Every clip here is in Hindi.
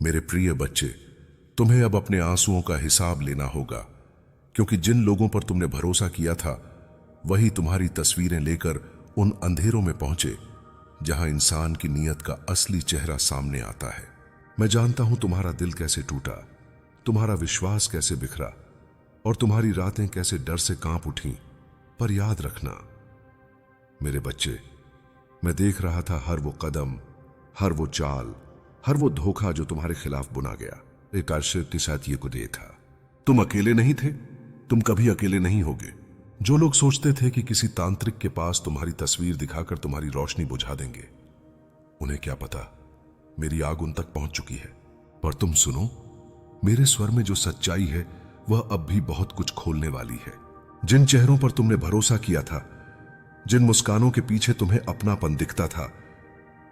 मेरे प्रिय बच्चे, तुम्हें अब अपने आंसुओं का हिसाब लेना होगा, क्योंकि जिन लोगों पर तुमने भरोसा किया था वही तुम्हारी तस्वीरें लेकर उन अंधेरों में पहुंचे जहां इंसान की नीयत का असली चेहरा सामने आता है। मैं जानता हूं तुम्हारा दिल कैसे टूटा, तुम्हारा विश्वास कैसे बिखरा और तुम्हारी रातें कैसे डर से कांप उठीं। पर याद रखना मेरे बच्चे, मैं देख रहा था हर वो कदम, हर वो चाल, हर वो धोखा जो तुम्हारे खिलाफ बुना गया। एक आश्चर्य के साथ ये को दे था, तुम अकेले नहीं थे, तुम कभी अकेले नहीं होगे। जो लोग सोचते थे कि किसी तांत्रिक के पास तुम्हारी तस्वीर दिखाकर तुम्हारी रोशनी बुझा देंगे, उन्हें क्या पता मेरी आग उन तक पहुंच चुकी है। पर तुम सुनो, मेरे स्वर में जो सच्चाई है वह अब भी बहुत कुछ खोलने वाली है। जिन चेहरों पर तुमने भरोसा किया था, जिन मुस्कानों के पीछे तुम्हें अपनापन दिखता था,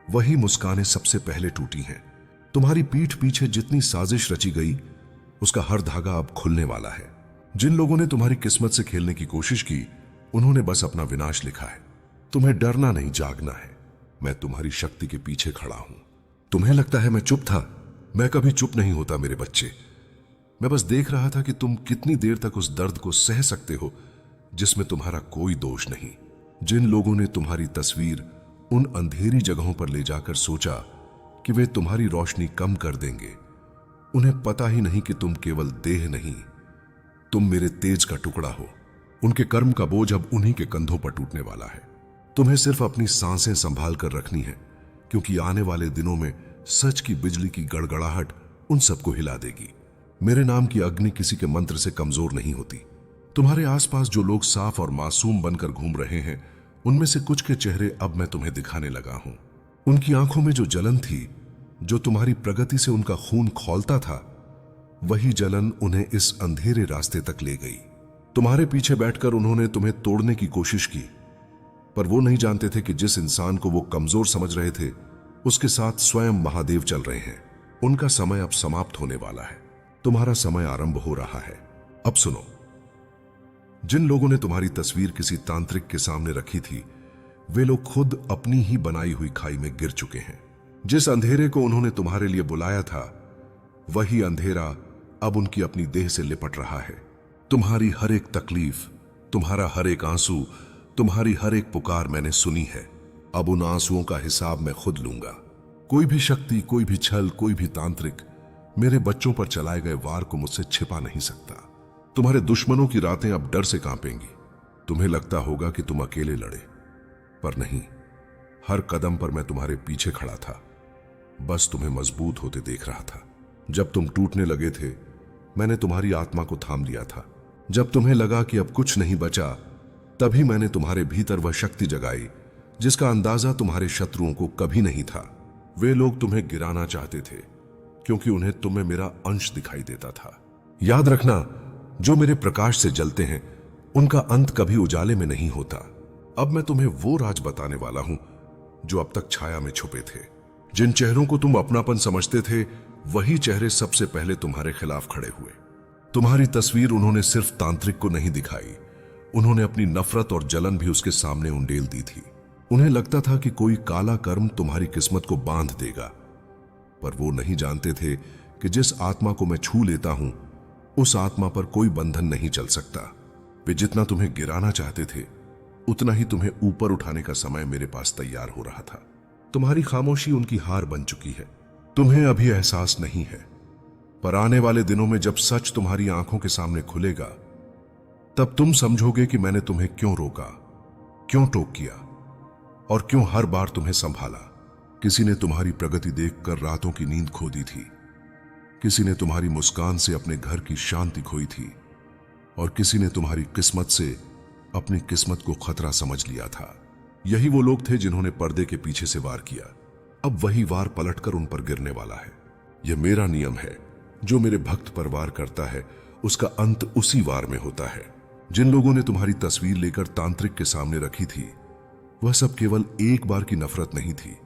वही मुस्कानें सबसे पहले टूटी हैं। तुम्हारी पीठ पीछे जितनी साजिश रची गई, उसका हर धागा अब खुलने वाला है। जिन लोगों ने तुम्हारी किस्मत से खेलने की कोशिश की, उन्होंने बस अपना विनाश लिखा है। तुम्हें डरना नहीं, जागना है। मैं तुम्हारी शक्ति के पीछे खड़ा हूं। तुम्हें लगता है मैं चुप था? मैं कभी चुप नहीं होता मेरे बच्चे। मैं बस देख रहा था कि तुम कितनी देर तक उस दर्द को सह सकते हो जिसमें तुम्हारा कोई दोष नहीं। जिन लोगों ने तुम्हारी तस्वीर उन अंधेरी जगहों पर ले जाकर सोचा कि वे तुम्हारी रोशनी कम कर देंगे, उन्हें पता ही नहीं कि तुम केवल देह नहीं, तुम मेरे तेज का टुकड़ा हो। उनके कर्म का बोझ अब उन्हीं के कंधों पर टूटने वाला है। तुम्हें सिर्फ अपनी सांसें संभाल कर रखनी है, क्योंकि आने वाले दिनों में सच की बिजली की गड़गड़ाहट उन सबको हिला देगी। मेरे नाम की अग्नि किसी के मंत्र से कमजोर नहीं होती। तुम्हारे आसपास जो लोग साफ और मासूम बनकर घूम रहे हैं, उनमें से कुछ के चेहरे अब मैं तुम्हें दिखाने लगा हूं। उनकी आंखों में जो जलन थी, जो तुम्हारी प्रगति से उनका खून खौलता था, वही जलन उन्हें इस अंधेरे रास्ते तक ले गई। तुम्हारे पीछे बैठकर उन्होंने तुम्हें तोड़ने की कोशिश की, पर वो नहीं जानते थे कि जिस इंसान को वो कमजोर समझ रहे थे, उसके साथ स्वयं महादेव चल रहे हैं। उनका समय अब समाप्त होने वाला है। तुम्हारा समय आरंभ हो रहा है। अब सुनो, जिन लोगों ने तुम्हारी तस्वीर किसी तांत्रिक के सामने रखी थी, वे लोग खुद अपनी ही बनाई हुई खाई में गिर चुके हैं। जिस अंधेरे को उन्होंने तुम्हारे लिए बुलाया था, वही अंधेरा अब उनकी अपनी देह से लिपट रहा है। तुम्हारी हर एक तकलीफ, तुम्हारा हर एक आंसू, तुम्हारी हर एक पुकार मैंने सुनी है। अब उन आंसुओं का हिसाब मैं खुद लूंगा। कोई भी शक्ति, कोई भी छल, कोई भी तांत्रिक मेरे बच्चों पर चलाए गए वार को मुझसे छिपा नहीं सकता। तुम्हारे दुश्मनों की रातें अब डर से कांपेंगी। तुम्हें लगता होगा कि तुम अकेले लड़े, पर नहीं। हर कदम पर मैं तुम्हारे पीछे खड़ा था, बस तुम्हें मजबूत होते देख रहा था। जब तुम टूटने लगे थे, मैंने तुम्हारी आत्मा को थाम लिया था। जब तुम्हें लगा कि अब कुछ नहीं बचा, तभी मैंने तुम्हारे भीतर वह शक्ति जगाई जिसका अंदाजा तुम्हारे शत्रुओं को कभी नहीं था। वे लोग तुम्हें गिराना चाहते थे, क्योंकि उन्हें तुम्हें मेरा अंश दिखाई देता था। याद रखना, जो मेरे प्रकाश से जलते हैं, उनका अंत कभी उजाले में नहीं होता। अब मैं तुम्हें वो राज बताने वाला हूं जो अब तक छाया में छुपे थे। जिन चेहरों को तुम अपनापन समझते थे, वही चेहरे सबसे पहले तुम्हारे खिलाफ खड़े हुए। तुम्हारी तस्वीर उन्होंने सिर्फ तांत्रिक को नहीं दिखाई, उन्होंने अपनी नफरत और जलन भी उसके सामने उंडेल दी थी। उन्हें लगता था कि कोई काला कर्म तुम्हारी किस्मत को बांध देगा, पर वो नहीं जानते थे कि जिस आत्मा को मैं छू लेता हूं, उस आत्मा पर कोई बंधन नहीं चल सकता। वे जितना तुम्हें गिराना चाहते थे, उतना ही तुम्हें ऊपर उठाने का समय मेरे पास तैयार हो रहा था। तुम्हारी खामोशी उनकी हार बन चुकी है। तुम्हें अभी एहसास नहीं है, पर आने वाले दिनों में जब सच तुम्हारी आंखों के सामने खुलेगा, तब तुम समझोगे कि मैंने तुम्हें क्यों रोका, क्यों टोक किया और क्यों हर बार तुम्हें संभाला। किसी ने तुम्हारी प्रगति देखकर रातों की नींद खो दी थी, किसी ने तुम्हारी मुस्कान से अपने घर की शांति खोई थी, और किसी ने तुम्हारी किस्मत से अपनी किस्मत को खतरा समझ लिया था। यही वो लोग थे जिन्होंने पर्दे के पीछे से वार किया। अब वही वार पलटकर उन पर गिरने वाला है। यह मेरा नियम है, जो मेरे भक्त पर वार करता है, उसका अंत उसी वार में होता है। जिन लोगों ने तुम्हारी तस्वीर लेकर तांत्रिक के सामने रखी थी, वह सब केवल एक बार की नफरत नहीं थी,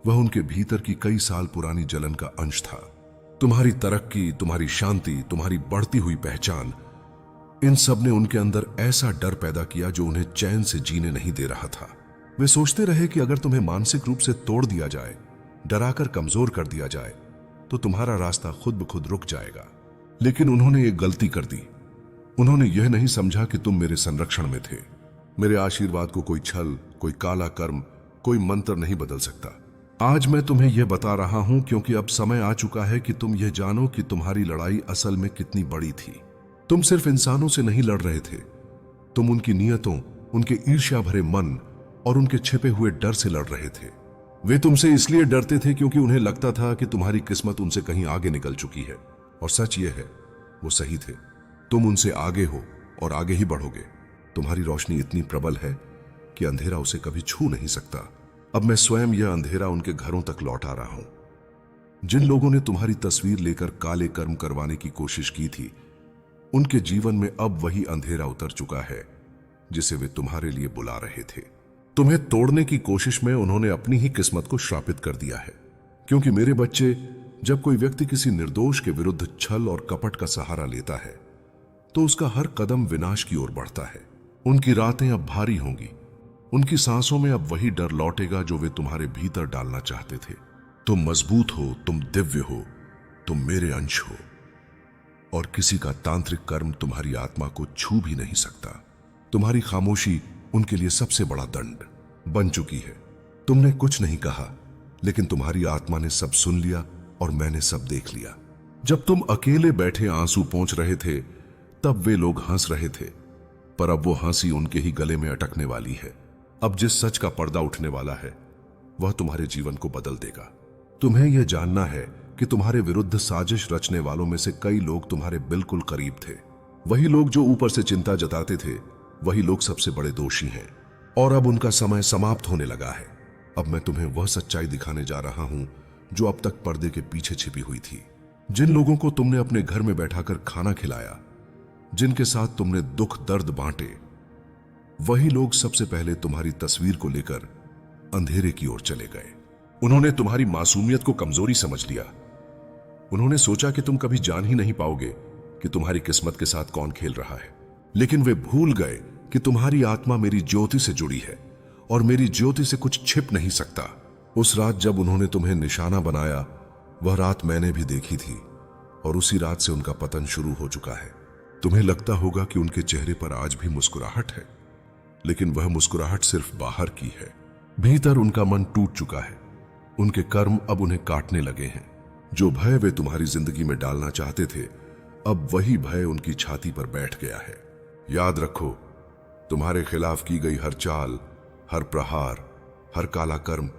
वह उनके भीतर की कई साल पुरानी जलन का अंश था। तुम्हारी तरक्की, तुम्हारी शांति, तुम्हारी बढ़ती हुई पहचान, इन सब ने उनके अंदर ऐसा डर पैदा किया जो उन्हें चैन से जीने नहीं दे रहा था। वे सोचते रहे कि अगर तुम्हें मानसिक रूप से तोड़ दिया जाए, डराकर कमजोर कर दिया जाए, तो तुम्हारा रास्ता खुद ब खुद रुक जाएगा। लेकिन उन्होंने एक गलती कर दी। उन्होंने यह नहीं समझा कि तुम मेरे संरक्षण में थे। मेरे आशीर्वाद को कोई छल, कोई काला कर्म, कोई मंत्र नहीं बदल सकता। आज मैं तुम्हें यह बता रहा हूं क्योंकि अब समय आ चुका है कि तुम यह जानो कि तुम्हारी लड़ाई असल में कितनी बड़ी थी। तुम सिर्फ इंसानों से नहीं लड़ रहे थे, तुम उनकी नियतों, उनके ईर्ष्या भरे मन और उनके छिपे हुए डर से लड़ रहे थे। वे तुमसे इसलिए डरते थे क्योंकि उन्हें लगता था कि तुम्हारी किस्मत उनसे कहीं आगे निकल चुकी है। और सच यह है, वो सही थे। तुम उनसे आगे हो और आगे ही बढ़ोगे। तुम्हारी रोशनी इतनी प्रबल है कि अंधेरा उसे कभी छू नहीं सकता। अब मैं स्वयं यह अंधेरा उनके घरों तक लौटा रहा हूं। जिन लोगों ने तुम्हारी तस्वीर लेकर काले कर्म करवाने की कोशिश की थी, उनके जीवन में अब वही अंधेरा उतर चुका है जिसे वे तुम्हारे लिए बुला रहे थे। तुम्हें तोड़ने की कोशिश में उन्होंने अपनी ही किस्मत को श्रापित कर दिया है। क्योंकि मेरे बच्चे, जब कोई व्यक्ति किसी निर्दोष के विरुद्ध छल और कपट का सहारा लेता है तो उसका हर कदम विनाश की ओर बढ़ता है। उनकी रातें अब भारी होंगी। उनकी सांसों में अब वही डर लौटेगा जो वे तुम्हारे भीतर डालना चाहते थे। तुम मजबूत हो, तुम दिव्य हो, तुम मेरे अंश हो और किसी का तांत्रिक कर्म तुम्हारी आत्मा को छू भी नहीं सकता। तुम्हारी खामोशी उनके लिए सबसे बड़ा दंड बन चुकी है। तुमने कुछ नहीं कहा, लेकिन तुम्हारी आत्मा ने सब सुन लिया और मैंने सब देख लिया। जब तुम अकेले बैठे आंसू पोंछ रहे थे, तब वे लोग हंस रहे थे, पर अब वो हंसी उनके ही गले में अटकने वाली है। अब जिस सच का पर्दा उठने वाला है, वह तुम्हारे जीवन को बदल देगा। तुम्हें यह जानना है कि तुम्हारे विरुद्ध साजिश रचने वालों में से कई लोग तुम्हारे बिल्कुल करीब थे। वही लोग जो ऊपर से चिंता जताते थे, वही लोग सबसे बड़े दोषी हैं। और अब उनका समय समाप्त होने लगा है। अब मैं तुम्हें वह सच्चाई दिखाने जा रहा हूं जो अब तक पर्दे के पीछे छिपी हुई थी। जिन लोगों को तुमने अपने घर में बैठाकर खाना खिलाया, जिनके साथ तुमने दुख दर्द बांटे, वही लोग सबसे पहले तुम्हारी तस्वीर को लेकर अंधेरे की ओर चले गए। उन्होंने तुम्हारी मासूमियत को कमजोरी समझ लिया। उन्होंने सोचा कि तुम कभी जान ही नहीं पाओगे कि तुम्हारी किस्मत के साथ कौन खेल रहा है। लेकिन वे भूल गए कि तुम्हारी आत्मा मेरी ज्योति से जुड़ी है और मेरी ज्योति से कुछ छिप नहीं सकता। उस रात जब उन्होंने तुम्हें निशाना बनाया, वह रात मैंने भी देखी थी और उसी रात से उनका पतन शुरू हो चुका है। तुम्हें लगता होगा कि उनके चेहरे पर आज भी मुस्कुराहट है, लेकिन वह मुस्कुराहट सिर्फ बाहर की है। भीतर उनका मन टूट चुका है। उनके कर्म अब उन्हें काटने लगे हैं। जो भय वे तुम्हारी जिंदगी में डालना चाहते थे, अब वही भय उनकी छाती पर बैठ गया है। याद रखो, तुम्हारे खिलाफ की गई हर चाल, हर प्रहार, हर काला कर्म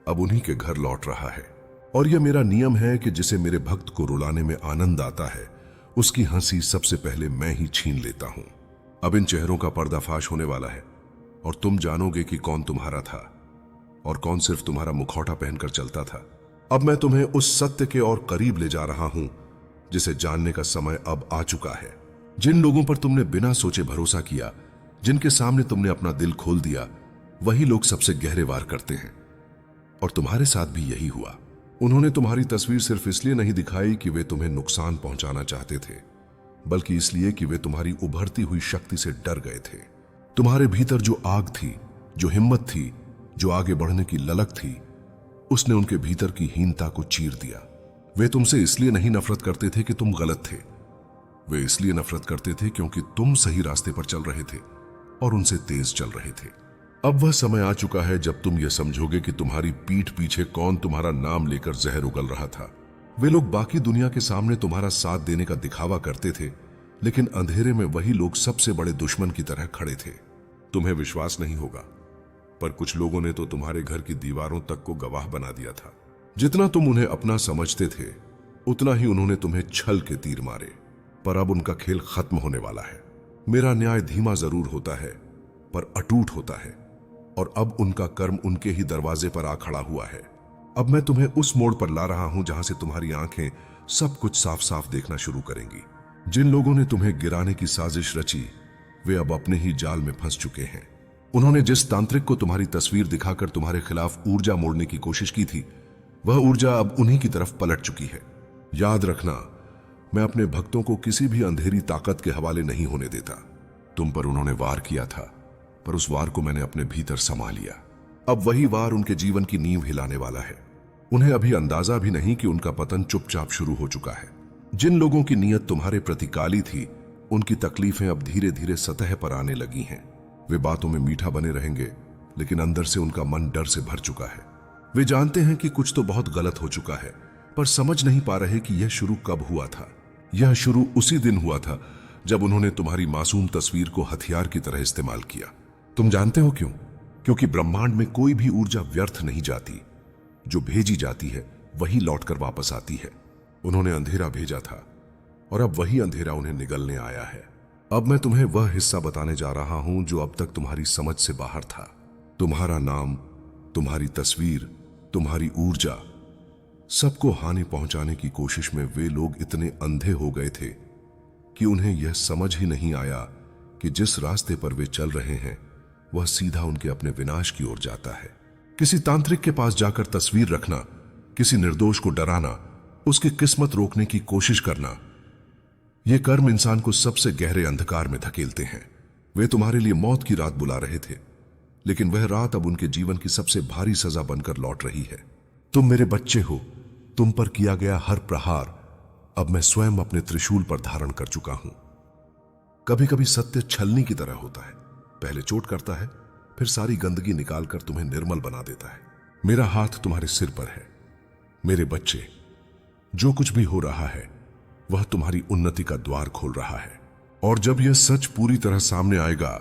अब उन्हीं के घर लौट रहा है। और यह मेरा नियम है कि जिसे मेरे भक्त को रुलाने में आनंद आता है, उसकी हंसी सबसे पहले मैं ही छीन लेता हूं। अब इन चेहरों का पर्दाफाश होने वाला है और तुम जानोगे कि कौन तुम्हारा था और कौन सिर्फ तुम्हारा मुखौटा पहनकर चलता था। अब मैं तुम्हें उस सत्य के और करीब ले जा रहा हूं जिसे जानने का समय अब आ चुका है। जिन लोगों पर तुमने बिना सोचे भरोसा किया, जिनके सामने तुमने अपना दिल खोल दिया, वही लोग सबसे गहरे वार करते हैं। और तुम्हारे साथ भी यही हुआ। उन्होंने तुम्हारी तस्वीर सिर्फ इसलिए नहीं दिखाई कि वे तुम्हें नुकसान पहुंचाना चाहते थे, बल्कि इसलिए कि वे तुम्हारी उभरती हुई शक्ति से डर गए थे। तुम्हारे भीतर जो आग थी, जो हिम्मत थी, जो आगे बढ़ने की ललक थी, उसने उनके भीतर की हीनता को चीर दिया। वे तुमसे इसलिए नहीं नफरत करते थे कि तुम गलत थे, वे इसलिए नफरत करते थे क्योंकि तुम सही रास्ते पर चल रहे थे और उनसे तेज चल रहे थे। अब वह समय आ चुका है जब तुम यह समझोगे कि तुम्हारी पीठ पीछे कौन तुम्हारा नाम लेकर जहर उगल रहा था। वे लोग बाकी दुनिया के सामने तुम्हारा साथ देने का दिखावा करते थे, लेकिन अंधेरे में वही लोग सबसे बड़े दुश्मन की तरह खड़े थे। तुम्हें विश्वास नहीं होगा, पर कुछ लोगों ने तो तुम्हारे घर की दीवारों तक को गवाह बना दिया था। जितना तुम उन्हें अपना समझते थे, उतना ही उन्होंने तुम्हें छल के तीर मारे। पर अब उनका खेल खत्म होने वाला है। मेरा न्याय धीमा जरूर होता है, पर अटूट होता है, और अब उनका कर्म उनके ही दरवाजे पर आ खड़ा हुआ है। अब मैं तुम्हें उस मोड़ पर ला रहा हूं जहां से तुम्हारी आंखें सब कुछ साफ साफ देखना शुरू करेंगी। जिन लोगों ने तुम्हें गिराने की साजिश रची, वे अब अपने ही जाल में फंस चुके हैं। उन्होंने जिस तांत्रिक को तुम्हारी तस्वीर दिखाकर तुम्हारे खिलाफ ऊर्जा मोड़ने की कोशिश की थी, वह ऊर्जा अब उन्हीं की तरफ पलट चुकी है। याद रखना, मैं अपने भक्तों को किसी भी अंधेरी ताकत के हवाले नहीं होने देता। तुम पर उन्होंने वार किया था, पर उस वार को मैंने अपने भीतर समा लिया। अब वही वार उनके जीवन की नींव हिलाने वाला है। उन्हें अभी अंदाजा भी नहीं कि उनका पतन चुपचाप शुरू हो चुका है। जिन लोगों की नीयत तुम्हारे प्रति काली थी, उनकी तकलीफें अब धीरे धीरे सतह पर आने लगी हैं। वे बातों में मीठा बने रहेंगे, लेकिन अंदर से उनका मन डर से भर चुका है। वे जानते हैं कि कुछ तो बहुत गलत हो चुका है, पर समझ नहीं पा रहे कि यह शुरू कब हुआ था। यह शुरू उसी दिन हुआ था जब उन्होंने तुम्हारी मासूम तस्वीर को हथियार की तरह इस्तेमाल किया। तुम जानते हो क्यों? क्योंकि ब्रह्मांड में कोई भी ऊर्जा व्यर्थ नहीं जाती। जो भेजी जाती है वही लौटकर वापस आती है। उन्होंने अंधेरा भेजा था और अब वही अंधेरा उन्हें निगलने आया है। अब मैं तुम्हें वह हिस्सा बताने जा रहा हूं जो अब तक तुम्हारी समझ से बाहर था। तुम्हारा नाम, तुम्हारी तस्वीर, तुम्हारी ऊर्जा, सबको हानि पहुंचाने की कोशिश में वे लोग इतने अंधे हो गए थे कि उन्हें यह समझ ही नहीं आया कि जिस रास्ते पर वे चल रहे हैं वह सीधा उनके अपने विनाश की ओर जाता है। किसी तांत्रिक के पास जाकर तस्वीर रखना, किसी निर्दोष को डराना, उसकी किस्मत रोकने की कोशिश करना, ये कर्म इंसान को सबसे गहरे अंधकार में धकेलते हैं। वे तुम्हारे लिए मौत की रात बुला रहे थे, लेकिन वह रात अब उनके जीवन की सबसे भारी सजा बनकर लौट रही है। तुम मेरे बच्चे हो। तुम पर किया गया हर प्रहार अब मैं स्वयं अपने त्रिशूल पर धारण कर चुका हूं। कभी कभी सत्य छलनी की तरह होता है, पहले चोट करता है, फिर सारी गंदगी निकालकर तुम्हें निर्मल बना देता है। मेरा हाथ तुम्हारे सिर पर है। मेरे बच्चे, जो कुछ भी हो रहा है वह तुम्हारी उन्नति का द्वार खोल रहा है, और जब यह सच पूरी तरह सामने आएगा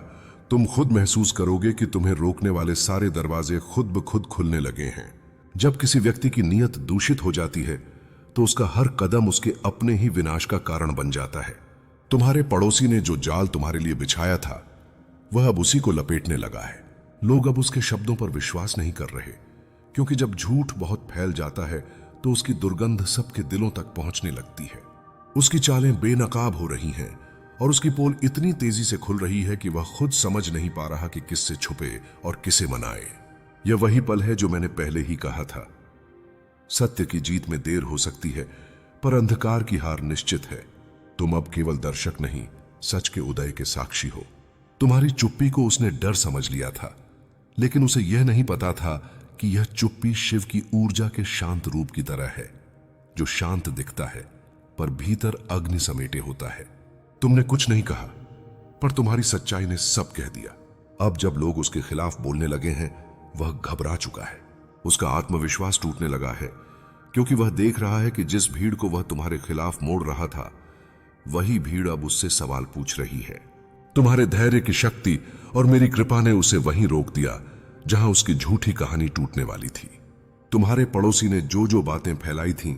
तुम खुद महसूस करोगे कि तुम्हें रोकने वाले सारे दरवाजे खुद ब खुद खुलने लगे हैं। जब किसी व्यक्ति की नीयत दूषित हो जाती है तो उसका हर कदम उसके अपने ही विनाश का कारण बन जाता है। तुम्हारे पड़ोसी ने जो जाल तुम्हारे लिए बिछाया था वह अब उसी को लपेटने लगा है। लोग अब उसके शब्दों पर विश्वास नहीं कर रहे, क्योंकि जब झूठ बहुत फैल जाता है तो उसकी दुर्गंध सबके दिलों तक पहुंचने लगती है। उसकी चालें बेनकाब हो रही हैं और उसकी पोल इतनी तेजी से खुल रही है कि वह खुद समझ नहीं पा रहा कि किससे छुपे और किसे मनाए। यह वही पल है जो मैंने पहले ही कहा था। सत्य की जीत में देर हो सकती है, पर अंधकार की हार निश्चित है। तुम अब केवल दर्शक नहीं, सच के उदय के साक्षी हो। तुम्हारी चुप्पी को उसने डर समझ लिया था, लेकिन उसे यह नहीं पता था कि यह चुप्पी शिव की ऊर्जा के शांत रूप की तरह है, जो शांत दिखता है पर भीतर अग्नि समेटे होता है। तुमने कुछ नहीं कहा, पर तुम्हारी सच्चाई ने सब कह दिया। अब जब लोग उसके खिलाफ बोलने लगे हैं, वह घबरा चुका है। उसका आत्मविश्वास टूटने लगा है, क्योंकि वह देख रहा है कि जिस भीड़ को वह तुम्हारे खिलाफ मोड़ रहा था वही भीड़ अब उससे सवाल पूछ रही है। तुम्हारे धैर्य की शक्ति और मेरी कृपा ने उसे वहीं रोक दिया जहां उसकी झूठी कहानी टूटने वाली थी। तुम्हारे पड़ोसी ने जो जो बातें फैलाई थीं,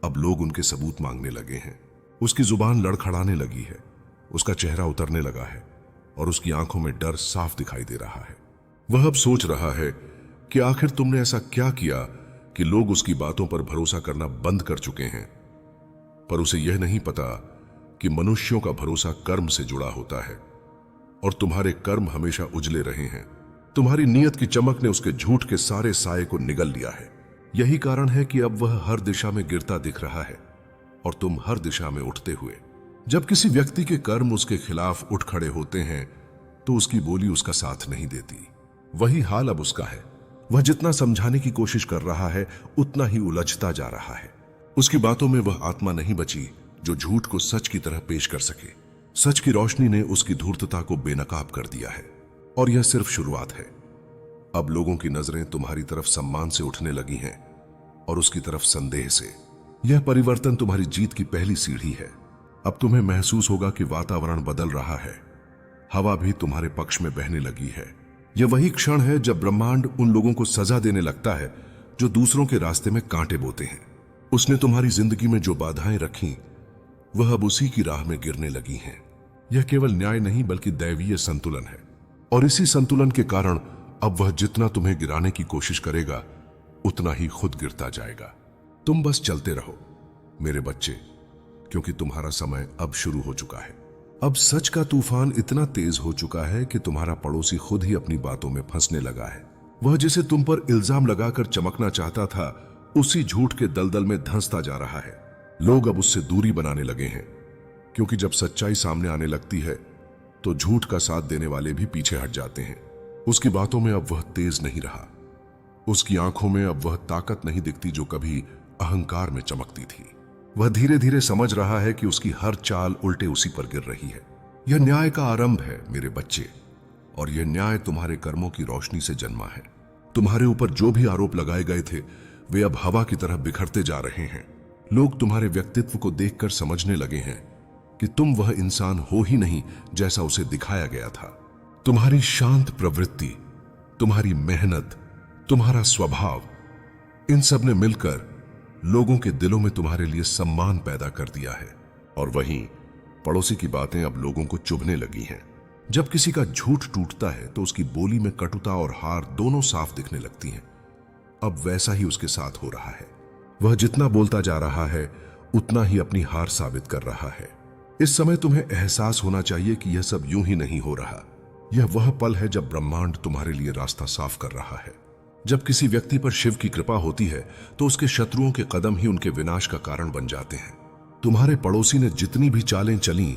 अब लोग उनके सबूत मांगने लगे हैं। उसकी जुबान लड़खड़ाने लगी है, उसका चेहरा उतरने लगा है और उसकी आंखों में डर साफ दिखाई दे रहा है। वह अब सोच रहा है कि आखिर तुमने ऐसा क्या किया कि लोग उसकी बातों पर भरोसा करना बंद कर चुके हैं। पर उसे यह नहीं पता कि मनुष्यों का भरोसा कर्म से जुड़ा होता है, और तुम्हारे कर्म हमेशा उजले रहे हैं। तुम्हारी नीयत की चमक ने उसके झूठ के सारे साये को निगल लिया है। यही कारण है कि अब वह हर दिशा में गिरता दिख रहा है और तुम हर दिशा में उठते हुए। जब किसी व्यक्ति के कर्म उसके खिलाफ उठ खड़े होते हैं तो उसकी बोली उसका साथ नहीं देती। वही हाल अब उसका है। वह जितना समझाने की कोशिश कर रहा है उतना ही उलझता जा रहा है। उसकी बातों में वह आत्मा नहीं बची जो झूठ को सच की तरह पेश कर सके। सच की रोशनी ने उसकी धूर्तता को बेनकाब कर दिया है, और यह सिर्फ शुरुआत है। अब लोगों की नजरें तुम्हारी तरफ सम्मान से उठने लगी हैं और उसकी तरफ संदेह से। यह परिवर्तन तुम्हारी जीत की पहली सीढ़ी है। अब तुम्हें महसूस होगा कि वातावरण बदल रहा है, हवा भी तुम्हारे पक्ष में बहने लगी है। यह वही क्षण है जब ब्रह्मांड उन लोगों को सजा देने लगता है जो दूसरों के रास्ते में कांटे बोते हैं। उसने तुम्हारी जिंदगी में जो बाधाएं रखी वह अब उसी की राह में गिरने लगी हैं। यह केवल न्याय नहीं बल्कि दैवीय संतुलन है, और इसी संतुलन के कारण अब वह जितना तुम्हें गिराने की कोशिश करेगा उतना ही खुद गिरता जाएगा। तुम बस चलते रहो मेरे बच्चे, क्योंकि तुम्हारा समय अब शुरू हो चुका है। अब सच का तूफान इतना तेज हो चुका है कि तुम्हारा पड़ोसी खुद ही अपनी बातों में फंसने लगा है। वह जिसे तुम पर इल्जाम लगाकर चमकना चाहता था उसी झूठ के दलदल में धंसता जा रहा है। लोग अब उससे दूरी बनाने लगे हैं, क्योंकि जब सच्चाई सामने आने लगती है तो झूठ का साथ देने वाले भी पीछे हट जाते हैं। उसकी बातों में अब वह तेज नहीं रहा, उसकी आंखों में अब वह ताकत नहीं दिखती जो कभी अहंकार में चमकती थी। वह धीरे धीरे समझ रहा है कि उसकी हर चाल उल्टे उसी पर गिर रही है। यह न्याय का आरंभ है मेरे बच्चे, और यह न्याय तुम्हारे कर्मों की रोशनी से जन्मा है। तुम्हारे ऊपर जो भी आरोप लगाए गए थे वे अब हवा की तरह बिखरते जा रहे हैं। लोग तुम्हारे व्यक्तित्व को देखकर समझने लगे हैं कि तुम वह इंसान हो ही नहीं जैसा उसे दिखाया गया था। तुम्हारी शांत प्रवृत्ति, तुम्हारी मेहनत, तुम्हारा स्वभाव, इन सब ने मिलकर लोगों के दिलों में तुम्हारे लिए सम्मान पैदा कर दिया है। और वहीं पड़ोसी की बातें अब लोगों को चुभने लगी हैं। जब किसी का झूठ टूटता है तो उसकी बोली में कटुता और हार दोनों साफ दिखने लगती हैं। अब वैसा ही उसके साथ हो रहा है। वह जितना बोलता जा रहा है उतना ही अपनी हार साबित कर रहा है। इस समय तुम्हें एहसास होना चाहिए कि यह सब यूं ही नहीं हो रहा। यह वह पल है जब ब्रह्मांड तुम्हारे लिए रास्ता साफ कर रहा है। जब किसी व्यक्ति पर शिव की कृपा होती है तो उसके शत्रुओं के कदम ही उनके विनाश का कारण बन जाते हैं। तुम्हारे पड़ोसी ने जितनी भी चालें चली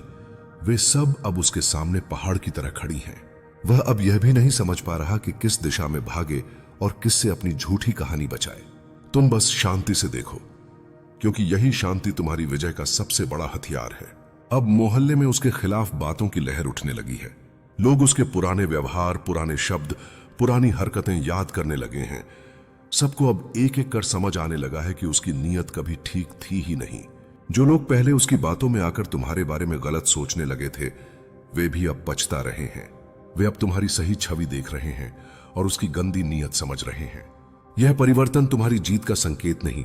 वे सब अब उसके सामने पहाड़ की तरह खड़ी हैं। वह अब यह भी नहीं समझ पा रहा कि किस दिशा में भागे और किससे अपनी झूठी कहानी बचाए। तुम बस शांति से देखो, क्योंकि यही शांति तुम्हारी विजय का सबसे बड़ा हथियार है। अब मोहल्ले में उसके खिलाफ बातों की लहर उठने लगी है। लोग उसके पुराने व्यवहार, पुराने शब्द, पुरानी हरकतें याद करने लगे हैं। सबको अब एक एक कर समझ आने लगा है कि उसकी नीयत कभी ठीक थी ही नहीं। जो लोग पहले उसकी बातों में आकर तुम्हारे बारे में गलत सोचने लगे थे वे भी अब पछता रहे हैं। वे अब तुम्हारी सही छवि देख रहे हैं और उसकी गंदी नीयत समझ रहे हैं। यह परिवर्तन तुम्हारी जीत का संकेत नहीं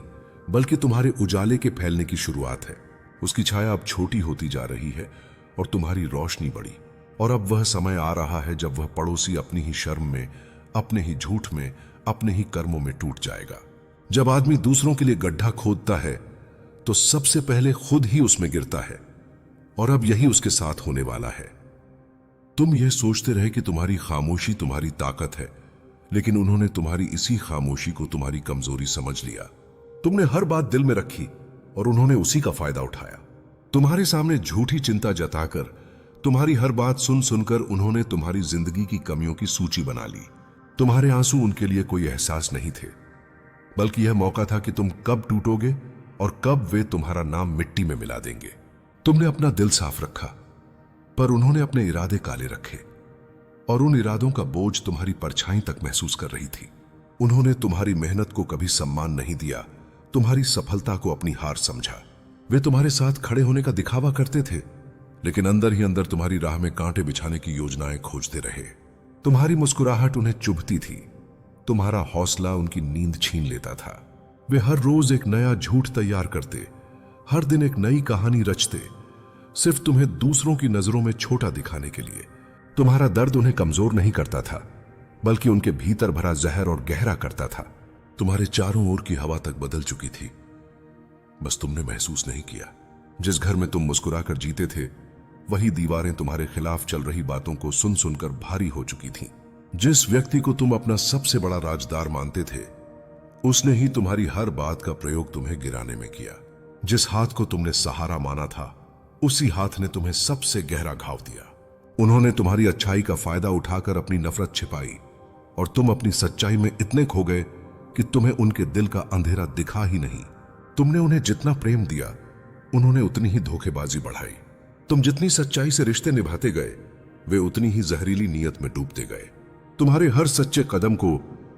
बल्कि तुम्हारे उजाले के फैलने की शुरुआत है। उसकी छाया अब छोटी होती जा रही है और तुम्हारी रोशनी बढ़ी। और अब वह समय आ रहा है जब वह पड़ोसी अपनी ही शर्म में, अपने ही झूठ में, अपने ही कर्मों में टूट जाएगा। जब आदमी दूसरों के लिए गड्ढा खोदता है तो सबसे पहले खुद ही उसमें गिरता है, और अब यही उसके साथ होने वाला है। तुम यह सोचते रहे कि तुम्हारी खामोशी तुम्हारी ताकत है, लेकिन उन्होंने तुम्हारी इसी खामोशी को तुम्हारी कमजोरी समझ लिया। तुमने हर बात दिल में रखी और उन्होंने उसी का फायदा उठाया। तुम्हारे सामने झूठी चिंता जताकर, तुम्हारी हर बात सुन सुनकर उन्होंने तुम्हारी जिंदगी की कमियों की सूची बना ली। तुम्हारे आंसू उनके लिए कोई एहसास नहीं थे, बल्कि यह मौका था कि तुम कब टूटोगे और कब वे तुम्हारा नाम मिट्टी में मिला देंगे। तुमने अपना दिल साफ रखा, पर उन्होंने अपने इरादे काले रखे, और उन इरादों का बोझ तुम्हारी परछाई तक महसूस कर रही थी। उन्होंने तुम्हारी मेहनत को कभी सम्मान नहीं दिया, तुम्हारी सफलता को अपनी हार समझा। वे तुम्हारे साथ खड़े होने का दिखावा करते थे, लेकिन अंदर ही अंदर तुम्हारी राह में कांटे बिछाने की योजनाएं खोजते रहे। तुम्हारी मुस्कुराहट उन्हें चुभती थी, तुम्हारा हौसला उनकी नींद छीन लेता था। वे हर रोज एक नया झूठ तैयार करते, हर दिन एक नई कहानी रचते, सिर्फ तुम्हें दूसरों की नजरों में छोटा दिखाने के लिए। तुम्हारा दर्द उन्हें कमजोर नहीं करता था, बल्कि उनके भीतर भरा जहर और गहरा करता था। तुम्हारे चारों ओर की हवा तक बदल चुकी थी, बस तुमने महसूस नहीं किया। जिस घर में तुम मुस्कुराकर जीते थे, वही दीवारें तुम्हारे खिलाफ चल रही बातों को सुन सुनकर भारी हो चुकी थीं। जिस व्यक्ति को तुम अपना सबसे बड़ा राजदार मानते थे, उसने ही तुम्हारी हर बात का प्रयोग तुम्हें गिराने में किया। जिस हाथ को तुमने सहारा माना था, उसी हाथ ने तुम्हें सबसे गहरा घाव दिया। उन्होंने तुम्हारी अच्छाई का फायदा उठाकर अपनी नफरत छिपाई, और तुम अपनी सच्चाई में इतने खो गए कि तुम्हें उनके दिल का अंधेरा दिखा ही नहीं। तुमने उन्हें जितना प्रेम दिया, उन्होंने उतनी ही धोखेबाजी बढ़ाई। तुम जितनी सच्चाई से रिश्ते निभाते गए, वे उतनी ही जहरीली नीयत में डूबते गए। तुम्हारे हर सच्चे कदम को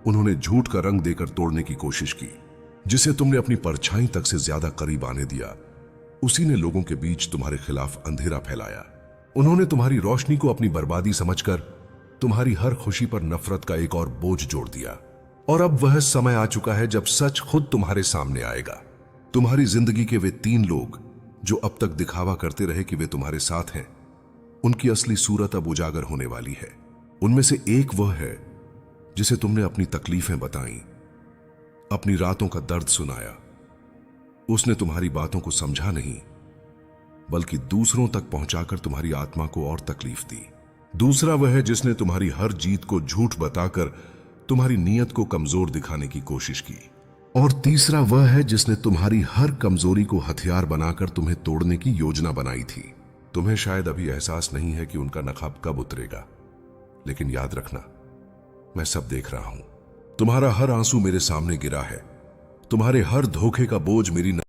उन्होंने झूठ का रंग देकर तोड़ने की कोशिश की। जिसे तुमने अपनी परछाई तक से ज्यादा करीब आने दिया, उसी ने लोगों के बीच तुम्हारे खिलाफ अंधेरा फैलाया। उन्होंने तुम्हारी रोशनी को अपनी बर्बादी समझकर तुम्हारी हर खुशी पर नफरत का एक और बोझ जोड़ दिया। और अब वह समय आ चुका है जब सच खुद तुम्हारे सामने आएगा। तुम्हारी जिंदगी के वे 3 लोग जो अब तक दिखावा करते रहे कि वे तुम्हारे साथ हैं, उनकी असली सूरत अब उजागर होने वाली है। उनमें से एक वह है जिसे तुमने अपनी तकलीफें बताई, अपनी रातों का दर्द सुनाया। उसने तुम्हारी बातों को समझा नहीं, बल्कि दूसरों तक पहुंचाकर तुम्हारी आत्मा को और तकलीफ दी। दूसरा वह है जिसने तुम्हारी हर जीत को झूठ बताकर तुम्हारी नीयत को कमजोर दिखाने की कोशिश की। और तीसरा वह है जिसने तुम्हारी हर कमजोरी को हथियार बनाकर तुम्हें तोड़ने की योजना बनाई थी। तुम्हें शायद अभी एहसास नहीं है कि उनका नकाब कब उतरेगा, लेकिन याद रखना, मैं सब देख रहा हूं। तुम्हारा हर आंसू मेरे सामने गिरा है, तुम्हारे हर धोखे का बोझ मेरी